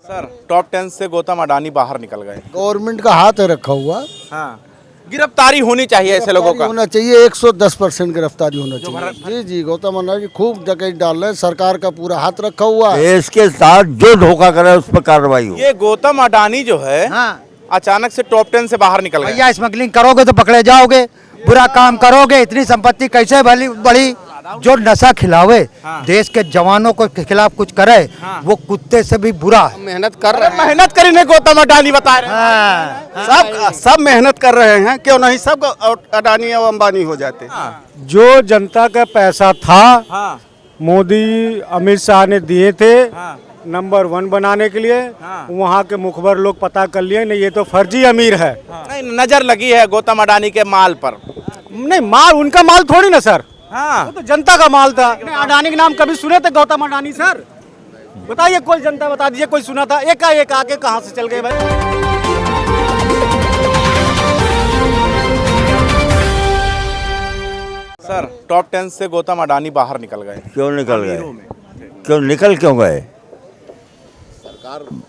Sir top 10 से गौतम अडानी बाहर निकल गए। गवर्नमेंट का हाथ है रखा हुआ। हाँ, गिरफ्तारी होनी चाहिए ऐसे लोगों का। होना चाहिए 110% गिरफ्तारी होना चाहिए। जी जी, गौतम अडानी खूब डकैत डाल रहे हैं, सरकार का पूरा हाथ रखा हुआ है। देश के साथ जो धोखा करे उस पर कार्रवाई हो। ये गौतम अडानी जो है अचानक से टॉप 10 से बाहर निकल गए। भैया स्मगलिंग करोगे तो पकड़े जाओगे, बुरा काम करोगे इतनी संपत्ति कैसे बढ़ी। जो नशा खिलावे देश के जवानों को खिलाफ कुछ करे वो कुत्ते से भी बुरा है। मेहनत कर रहे हैं, मेहनत करी नहीं गौतम अडानी बता रहे हैं। सब मेहनत कर रहे हैं, क्यों नहीं सब अडानी और अंबानी हो जाते। जो जनता का पैसा था हाँ, मोदी अमित शाह ने दिए थे हाँ, नंबर 1 बनाने के लिए। हाँ। वहाँ के मुखबर लोग पता कर लिए नहीं, ये तो फर्जी अमीर है। नहीं नजर लगी है गौतम अडानी के माल पर। नहीं, माल उनका माल थोड़ी ना सर, हाँ, वो तो जनता का माल था। अडानी के नाम कभी सुने थे गौतम अडानी सर? बताइए, कोई जनता बता दीजिए कोई सुना था? एक आके कहाँ से चल गए भाई? सर टॉप 10 से गौतम अडानी बाहर निकल गए। क्यों निकल गए? अमीरों में। क्यों गए?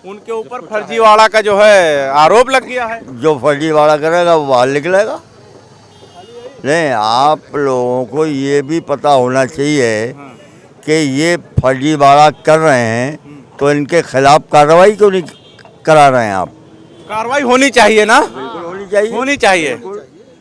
उनके ऊपर फर्जीवाड़ा का जो है आरोप लग गया है। जो फर्जीवाड़ा करेगा वो बाहर निकलेगा। नहीं, आप लोगों को ये भी पता होना चाहिए कि ये फर्जीवाड़ा कर रहे हैं तो इनके खिलाफ कार्रवाई क्यों नहीं करा रहे हैं आप? कार्रवाई होनी चाहिए ना, होनी चाहिए।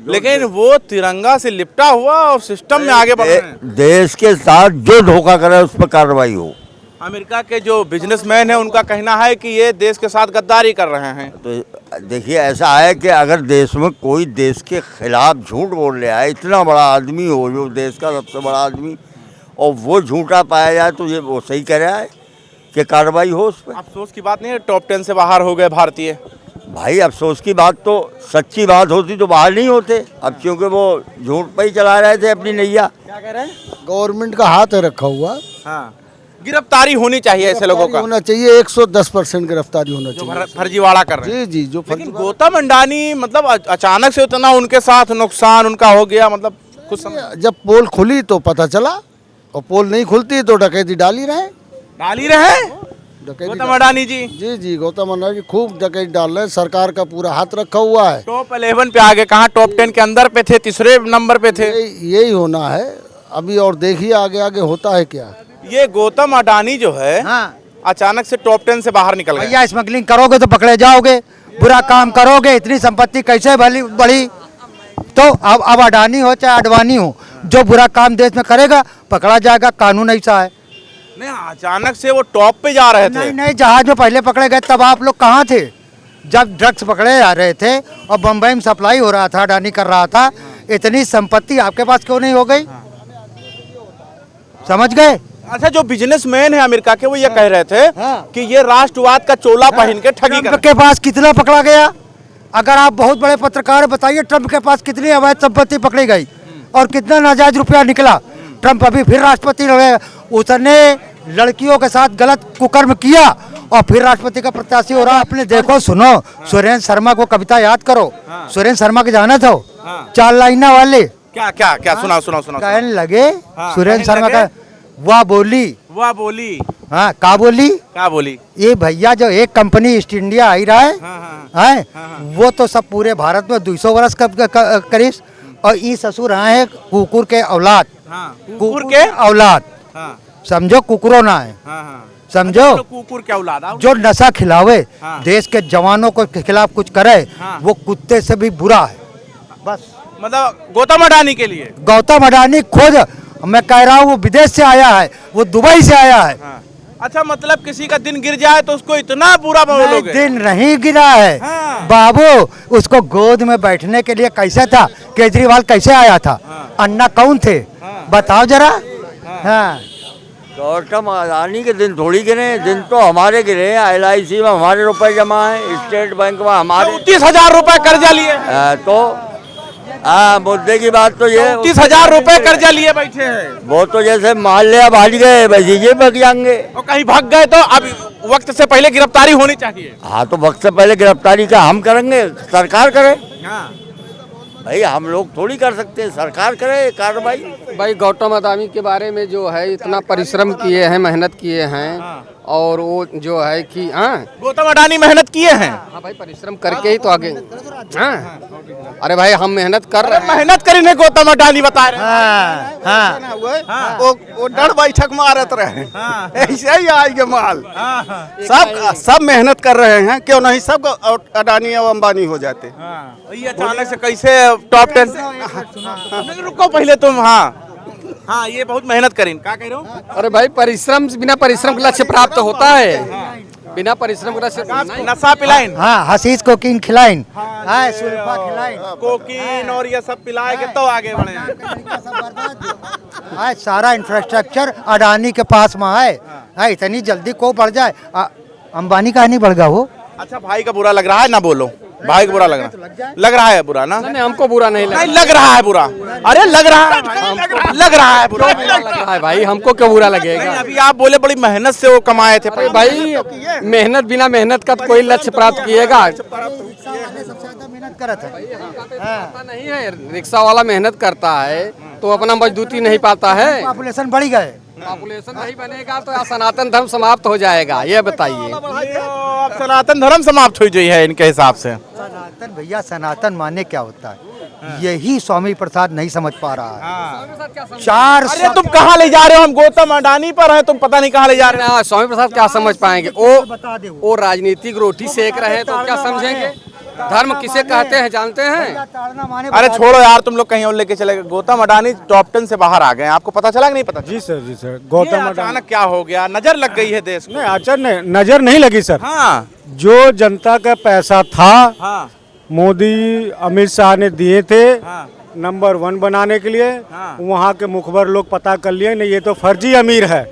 लेकिन वो तिरंगा से लिपटा हुआ और सिस्टम में आगे बढ़ रहे हैं। देश के साथ जो धोखा करे उस पर कार्रवाई हो। अमेरिका के जो बिजनेसमैन है उनका कहना है कि ये देश के साथ गद्दारी कर रहे हैं। तो देखिए, ऐसा है कि अगर देश में कोई देश के खिलाफ झूठ बोल रहा है, इतना बड़ा आदमी हो जो देश का सबसे बड़ा आदमी, और वो झूठा पाया जाए तो ये वो सही कह रहा है कि कार्रवाई हो उस पर। अफसोस की बात नहीं है टॉप 10 से बाहर हो गए भारतीय। भाई अफसोस की बात तो सच्ची बात होती तो बाहर नहीं होते। अब क्योंकि वो झूठ पे ही चला रहे थे अपनी नैया। क्या कह रहे हैं? गवर्नमेंट का हाथ है रखा हुआ। हाँ, गिरफ्तारी होनी चाहिए ऐसे लोगों का। होना चाहिए 110% गिरफ्तारी होना जो चाहिए। फर्जीवाड़ा कर रहे हैं। जी जी, जो लेकिन गौतम अडानी मतलब अचानक से उतना उनके साथ नुकसान उनका हो गया, मतलब कुछ समझ जब पोल खुली तो पता चला, और पोल नहीं खुलती तो डकैती डाल ही रहे। गौतम अडानी जी। जी जी, गौतम अडानी खूब डकैत डाल रहे हैं, सरकार का पूरा हाथ रखा हुआ है। टॉप 11 पे आगे, कहाँ टॉप 10 के अंदर पे थे, तीसरे नंबर पे थे। यही होना है अभी, और देखिए आगे आगे होता है क्या। ये गौतम अडानी जो है अचानक से टॉप 10 से बाहर निकल गए। भैया स्मगलिंग करोगे तो पकड़े जाओगे, बुरा काम करोगे इतनी संपत्ति कैसे बढ़ी। तो अब अडानी हो चाहे अडवाणी हो, जो बुरा काम देश में करेगा पकड़ा जाएगा, कानून ऐसा है। नहीं, अचानक से वो टॉप पे जा रहे थे। नहीं, जहाज में पहले पकड़े गए तब आप लोग कहाँ थे? जब ड्रग्स पकड़े जा रहे थे और बम्बई में सप्लाई हो रहा था, अडानी कर रहा था, इतनी संपत्ति आपके पास क्यों नहीं हो गई? समझ गए? अच्छा, जो बिजनेसमैन है अमेरिका के वो ये कह रहे थे कि ये राष्ट्रवाद का चोला पहन के ठगी कर ट्रम्प के पास कितना पकड़ा गया? अगर आप बहुत बड़े पत्रकार बताइए, ट्रम्प के पास कितनी अवैध संपत्ति पकड़ी गई और कितना नाजायज रुपया निकला। ट्रम्प अभी फिर राष्ट्रपति रहे, उसने लड़कियों के साथ गलत कुकर्म किया और फिर राष्ट्रपति का प्रत्याशी हो रहा। आपने देखो, सुनो, सुरेंद्र शर्मा को कविता याद करो। सुरेंद्र शर्मा के जाना था 4 लाइना वाले। क्या क्या क्या? सुनाओ। कहने लगे सुरेंद्र शर्मा का, वाह बोली। हाँ, का बोली? ये भैया जो एक कंपनी ईस्ट इंडिया आई रहा है, वो तो सब पूरे भारत में 200 वर्ष करीब, और ये ससुर है कुकुर के औलाद। कुकुर के औलाद, समझो, कुकुरों ना है, समझो। तो कुकुर के औलाद जो नशा खिलावे देश के जवानों को खिलाफ कुछ करे वो कुत्ते से भी बुरा है। बस मतलब गौतम अडानी के लिए गौतम अडानी खुद, मैं कह रहा हूँ, वो विदेश से आया है, वो दुबई से आया है। अच्छा, मतलब किसी का दिन गिर जाए तो उसको इतना बुरा बोलोगे? दिन नहीं गिरा है बाबू, उसको गोद में बैठने के लिए कैसा था केजरीवाल, कैसे आया था? अन्ना कौन थे बताओ जरा। हाँ, गौतम अडानी के दिन थोड़ी गिरे, दिन तो हमारे गिरे। LIC में हमारे रुपए जमा है, स्टेट बैंक में हमारे 30,000 रुपए कर्जा लिए। तो मुद्दे की बात तो ये 30,000 रुपए कर्जा लिए बैठे हैं। वो तो जैसे मान लिया भाग गए, वैसे ये भाग जाएंगे। और कहीं भाग गए तो अब वक्त से पहले गिरफ्तारी होनी चाहिए। हाँ, तो वक्त से पहले गिरफ्तारी का हम करेंगे, सरकार करे। भाई हम लोग थोड़ी कर सकते हैं, सरकार करे कार्रवाई। भाई गौतम अदानी के बारे में जो है इतना परिश्रम किए हैं, मेहनत किए हैं और वो जो है कि गौतम अडानी मेहनत किए हैं। हाँ भाई परिश्रम करके ही तो आगे। हाँ अरे भाई हम मेहनत कर रहे हैं। मेहनत करी ने गौतम अडानी बता रहे हाँ वो डर बैठक मारत रहे ऐसे ही आएंगे माल। सब मेहनत कर रहे हैं, क्यों नहीं सब अडानी और अंबानी हो जाते। ये अचानक से कैसे टॉप 10 रुको पहले तुम। हाँ ये बहुत मेहनत करी, क्या कह रहे हो? अरे भाई परिश्रम, बिना परिश्रम के लक्ष्य प्राप्त होता है। बिना परिश्रम के लक्ष्य नशा पिलाइन, हाँ हसीस कोकीन खिलाइन, हाँ सुल्फा खिलाइन, कोकीन और ये सब पिलाए के तो आगे बढ़े हैं। हाँ सारा इंफ्रास्ट्रक्चर अडानी के पास में है। हाँ इतनी जल्दी को बढ़ जाए, अंबानी का नहीं बढ़ गया वो। अच्छा भाई का बुरा लग रहा है ना, बोलो भाई का बुरा लग रहा है बुरा ना? नहीं हमको बुरा नहीं लगा। नहीं लग रहा है बुरा। अरे लग रहा है भाई, लग रहा है बुरा। लग रहा है भाई, हमको क्यों बुरा लगेगा? अभी आप बोले बड़ी मेहनत से वो कमाए थे। अरे भाई मेहनत, बिना मेहनत का तो कोई लक्ष्य प्राप्त किएगा? मेहनत करत है, पता नहीं है रिक्शा वाला मेहनत करता है तो अपना मजदूरी नहीं पाता है। पॉपुलेशन बढ़ गए, पॉपुलेशन नहीं बनेगा तो सनातन धर्म समाप्त हो जाएगा। ये बताइए। अब सनातन धर्म समाप्त हो गई है इनके हिसाब से। सनातन भैया, सनातन माने क्या होता है यही स्वामी प्रसाद नहीं समझ पा रहा है। अरे तुम कहाँ ले जा रहे हो? हम गौतम अडानी पर हैं, तुम पता नहीं कहाँ ले जा रहे हो। स्वामी प्रसाद क्या समझ पाएंगे? वो राजनीतिक रोटी सेक रहे हैं तो क्या समझेंगे? धर्म किसे कहते हैं जानते हैं? अरे छोड़ो यार, तुम लोग कहीं और लेके चले गए। गौतम अडानी टॉप 10 से बाहर आ गए, आपको पता चला कि नहीं पता? जी सर गौतम अचानक क्या हो गया? नजर लग गई है देश में? अचानक नजर नहीं लगी सर। हाँ जो जनता का पैसा था, हाँ मोदी अमित शाह ने दिए थे हाँ नंबर 1 बनाने के लिए। हाँ। वहाँ के मुखबर लोग पता कर लिए नहीं, ये तो फर्जी अमीर है।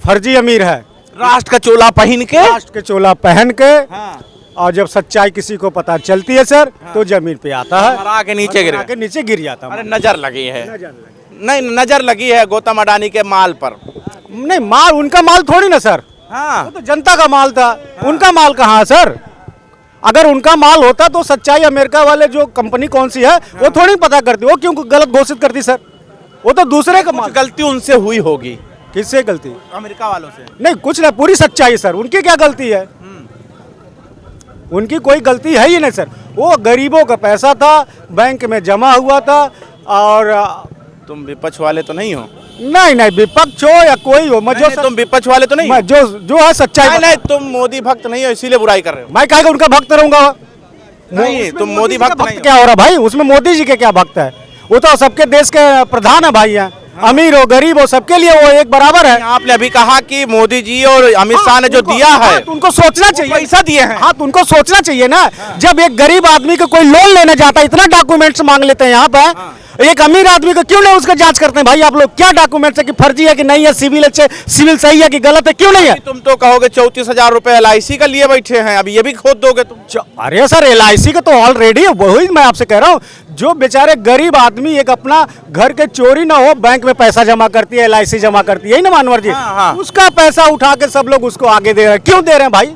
फर्जी अमीर है, राष्ट्र का चोला पहन के। राष्ट्र के चोला पहन के। हाँ। और जब सच्चाई किसी को पता चलती है सर, तो जमीन पे आता है, मरा के नीचे गिर के नीचे गिर जाता है। अरे नजर लगी है। नहीं नजर लगी है गौतम अडानी के माल पर। नहीं माल उनका माल थोड़ी ना सर, हाँ वो तो जनता का माल था। उनका माल कहाँ है सर? अगर उनका माल होता तो सच्चाई अमेरिका वाले जो कंपनी कौन सी है वो थोड़ी पता करती, वो क्यों गलत घोषित करती सर? वो तो दूसरे का माल। गलती उनसे हुई होगी। किससे गलती? अमेरिका वालों से। नहीं कुछ नहीं, पूरी सच्चाई सर। उनकी क्या गलती है? उनकी कोई गलती है ही नहीं सर। वो गरीबों का पैसा था, बैंक में जमा हुआ था। और तुम विपक्ष वाले तो नहीं हो? नहीं विपक्ष हो या कोई हो, मैं जो तुम विपक्ष वाले तो नहीं हो? जो है सच्चाई। नहीं तुम मोदी भक्त नहीं हो, इसीलिए बुराई कर रहे हो। मैं कहेगा उनका भक्त रहूंगा? नहीं तुम मोदी भक्त नहीं हो। क्या हो रहा भाई? उसमें मोदी जी के क्या भक्त है? वो तो सबके देश के प्रधान है भाई हैं। अमीर हो गरीब हो सबके लिए वो एक बराबर है। आपने अभी कहा कि मोदी जी और अमित शाह ने जो दिया है तो उनको सोचना चाहिए, पैसा दिए हैं। हाँ तो उनको सोचना चाहिए ना। जब एक गरीब आदमी को कोई लोन लेने जाता है, इतना डॉक्यूमेंट्स मांग लेते हैं यहाँ पे। एक अमीर आदमी को क्यों नहीं उसका जांच करते हैं भाई आप लोग? क्या डॉक्यूमेंट्स है कि फर्जी है कि नहीं है, सिविल सही है कि गलत है, क्यों नहीं है? तुम तो कहोगे 34,000 रुपए LIC का लिए बैठे हैं, अब ये भी खोद दोगे तुम? अरे सर LIC का तो ऑलरेडी वही मैं आपसे कह रहा हूँ। जो बेचारे गरीब आदमी एक अपना घर के चोरी ना हो, बैंक में पैसा जमा करती है, LIC जमा करती है, यही ना मानवर जी? हाँ। उसका पैसा उठा के सब लोग उसको आगे दे रहे हैं। क्यों दे रहे हैं भाई?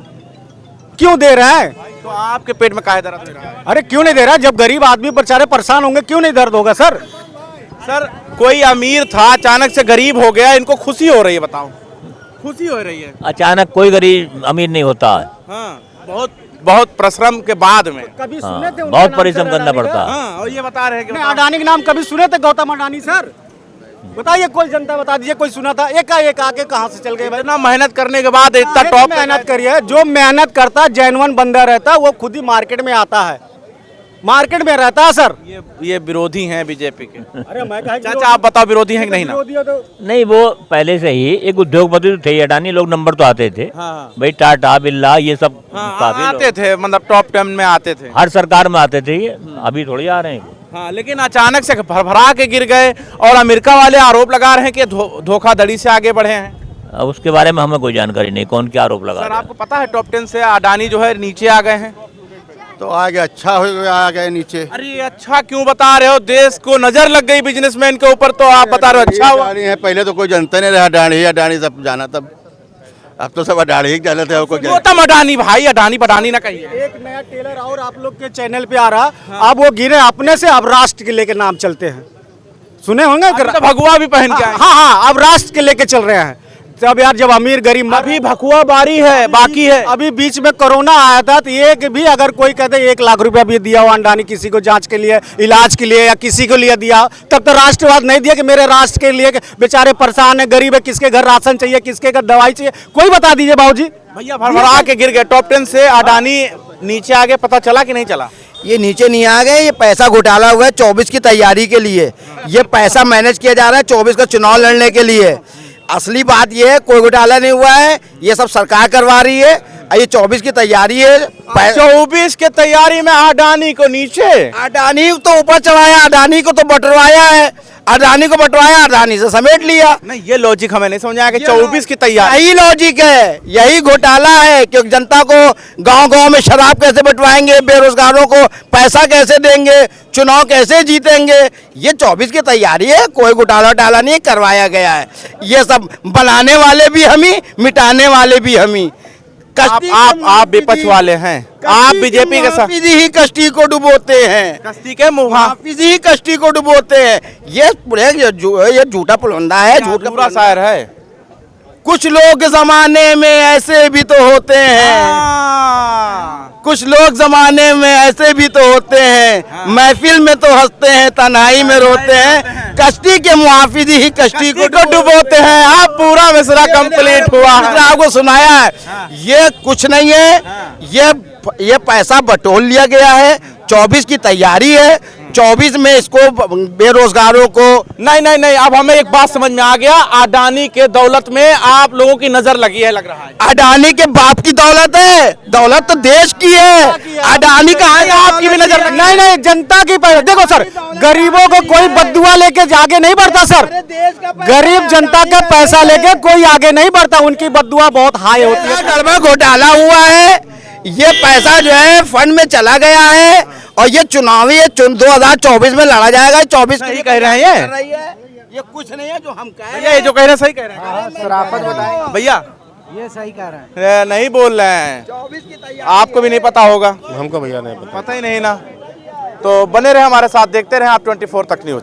क्यों दे रहे हैं? तो आपके पेट में काहे दर्द हो रहा है? अरे क्यों नहीं दे रहा? जब गरीब आदमी बेचारे परेशान होंगे क्यों नहीं दर्द होगा सर? सर कोई अमीर था अचानक से गरीब हो गया, इनको खुशी हो रही है? बताओ खुशी हो रही है? अचानक कोई गरीब अमीर नहीं होता है। हाँ बहुत परिश्रम के बाद में। कभी हाँ, सुने थे उनका बहुत नाम परिश्रम सर करना अडानी का? पड़ता है। हाँ और ये बता रहे हैं कि नहीं, अडानी के नाम कभी सुने थे? गौतम अडानी सर बताइए, कोई जनता बता दीजिए, कोई सुना था? एक आके कहाँ से चल गए भाई? इतना मेहनत करने के बाद इतना टॉप मेहनत करिए। जो मेहनत करता जेन्युइन बंदा रहता वो खुद ही मार्केट में आता है, मार्केट में रहता है सर। ये विरोधी हैं बीजेपी के। अरे मैं कहा चाचा आप बताओ विरोधी हैं कि नहीं ना? नहीं वो पहले से ही एक उद्योगपति तो थे अडानी लोग, नंबर तो आते थे हाँ। भाई, टाटा बिरला ये सब काफी आते लोग थे, मतलब टॉप 10 में आते थे। हर सरकार में आते थे ये, अभी थोड़ी आ रहे हैं। हाँ लेकिन अचानक से भरभरा के गिर गए और अमेरिका वाले आरोप लगा रहे हैं कि धोखाधड़ी से आगे बढ़े हैं। अब उसके बारे में हमें कोई जानकारी नहीं, कौन क्या आरोप लगा सर रहा है। आपको पता है टॉप 10 से अडानी जो है नीचे आ गए हैं? तो आगे अच्छा हो गया, आ गए नीचे। अरे अच्छा क्यों बता रहे हो? देश को नजर लग गई बिजनेसमैन के ऊपर तो आप बता रहे हो अच्छा हुआ? अडानी है, पहले तो कोई जानता नहीं रहा। अडानी सब जाना, तब अब तो सब अडानी ही जाने थे। गौतम अडानी भाई, अडानी बडानी ना कहिए। एक नया टेलर और आप लोग के चैनल पे आ रहा, अब वो गिरे अपने से, अब राष्ट्र के लेके नाम चलते हैं। सुने होंगे अभी तो भगवा भी पहन के आए। हाँ हाँ, अब राष्ट्र के लेके चल रहे हैं। तब यार जब अमीर गरीब अभी भगवा बारी है, बाकी है। अभी बीच में कोरोना आया था तो एक भी अगर कोई कहते 1 लाख रुपया भी दिया हो अंडानी किसी को जांच के लिए, इलाज के लिए, या किसी को लिए दिया, तब तो राष्ट्रवाद नहीं दिया कि मेरे राष्ट्र के लिए बेचारे परेशान है, गरीब है, किसके घर राशन चाहिए, किसके घर दवाई चाहिए, कोई बता दीजिए बाबूजी। भैया भरभरा के गिर गए टॉप 10 से। अडानी नीचे आगे, पता चला कि नहीं चला? ये नीचे नहीं आ गए, ये पैसा घोटाला हुआ है 24 की तैयारी के लिए। ये पैसा मैनेज किया जा रहा है 24 का चुनाव लड़ने के लिए। असली बात ये है, कोई घोटाला नहीं हुआ है, ये सब सरकार करवा रही है। ये 24 की तैयारी है। 24 के तैयारी में अडानी को नीचे, अडानी तो ऊपर चढ़ाया, अडानी को तो बंटवाया है, अडानी को बंटवाया, अडानी से समेट लिया। नहीं, ये लॉजिक हमें नहीं समझ आया कि 24 की तैयारी। यही लॉजिक है, यही घोटाला है, क्योंकि जनता को गांव-गांव में शराब कैसे बंटवाएंगे, बेरोजगारों को पैसा कैसे देंगे, चुनाव कैसे जीतेंगे, ये 24 की तैयारी है। कोई घोटाला नहीं करवाया गया है। ये सब बनाने वाले भी हम ही, मिटाने वाले भी हम ही। आप विपक्ष वाले हैं, आप बीजेपी के साथ ही कश्ती को डुबोते हैं, कश्ती के मुहाफिज ही कश्ती को डुबोते हैं। ये पूरे ये झूठा पुलंदा है, झूठ का शायर है। कुछ लोग जमाने में ऐसे भी तो होते हैं, कुछ लोग जमाने में ऐसे भी तो होते हैं, महफिल में तो हंसते हैं, तन्हाई में रोते हैं। कश्ती के मुहाफिज ही कश्ती को डुबोते हैं। आप पूरा मिसरा कंप्लीट हुआ, आपको सुनाया है। ये कुछ नहीं है, ये पैसा बटोर लिया गया है। 24 की तैयारी है, 24 में इसको बेरोजगारों को नहीं, अब हमें एक बात समझ में आ गया। अडानी के दौलत में आप लोगों की नजर लगी है, लग रहा है। अडानी के बाप की दौलत है, दौलत तो देश की है। अडानी कहाँ है? आपकी भी नजर लगी? नहीं, जनता की। देखो सर, गरीबों को कोई बद्दुआ लेके आगे नहीं बढ़ता सर। गरीब जनता का पैसा लेके कोई आगे नहीं बढ़ता, उनकी बद्दुआ बहुत हाई होती है। गड़बड़ घोटाला हुआ है, ये पैसा जो है फंड में चला गया है, और ये चुनावी 2024 में लड़ा जाएगा। 24 सही कह रहे हैं ये कुछ नहीं है जो हम कह भैया, ये जो कह रहे हैं सही कह रहे हैं भैया, ये सही कह रहे हैं। नहीं बोल रहे हैं। 24 की तैयारी आपको भी नहीं पता होगा? हमको भैया नहीं पता ही नहीं ना। तो बने रहे हमारे साथ, देखते रहे आप 24 तक न्यूज।